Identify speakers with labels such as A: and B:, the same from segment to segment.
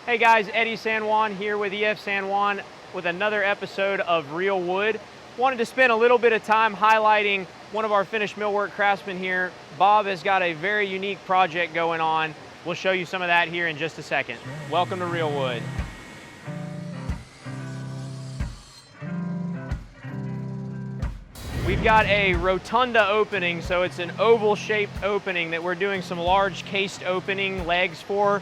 A: Hey guys, Eddie San Juan here with EF San Juan with another episode of Real Wood. Wanted to spend a little bit of time highlighting one of our finished millwork craftsmen here. Bob has got a very unique project going on. We'll show you some of that here in just a second. Welcome to Real Wood. We've got a rotunda opening, so it's an oval shaped opening that we're doing some large cased opening legs for.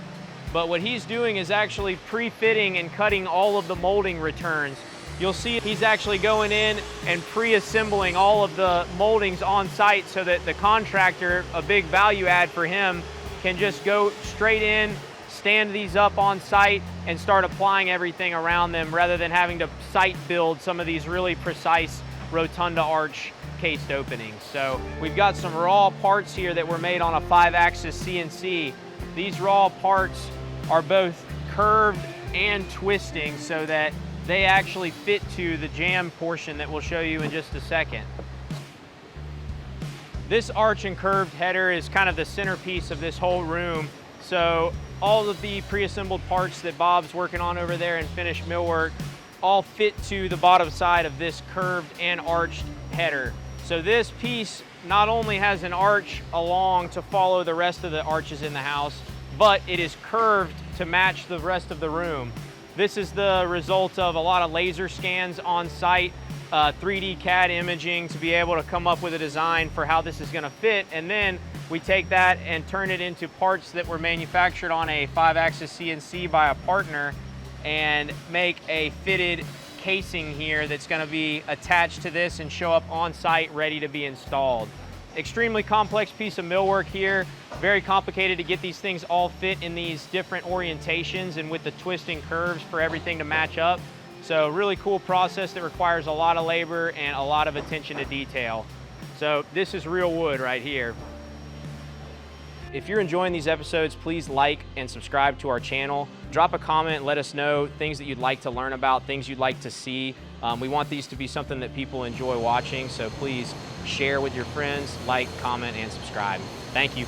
A: But what he's doing is actually pre-fitting and cutting all of the molding returns. You'll see he's actually going in and pre-assembling all of the moldings on site so that the contractor, a big value add for him, can just go straight in, stand these up on site and start applying everything around them rather than having to site build some of these really precise rotunda arch cased openings. So we've got some raw parts here that were made on a 5-axis CNC. These raw parts are both curved and twisting so that they actually fit to the jam portion that we'll show you in just a second. This arch and curved header is kind of the centerpiece of this whole room. So all of the pre-assembled parts that Bob's working on over there in finished millwork all fit to the bottom side of this curved and arched header. So this piece not only has an arch along to follow the rest of the arches in the house, but it is curved to match the rest of the room. This is the result of a lot of laser scans on site, 3D CAD imaging to be able to come up with a design for how this is gonna fit. And then we take that and turn it into parts that were manufactured on a 5-axis CNC by a partner and make a fitted casing here that's gonna be attached to this and show up on site ready to be installed. Extremely complex piece of millwork here. Very complicated to get these things all fit in these different orientations and with the twisting curves for everything to match up. So really cool process that requires a lot of labor and a lot of attention to detail. So this is real wood right here. If you're enjoying these episodes, please like and subscribe to our channel. Drop a comment, let us know things that you'd like to learn about, things you'd like to see. We want these to be something that people enjoy watching, so please share with your friends, like, comment, and subscribe. Thank you.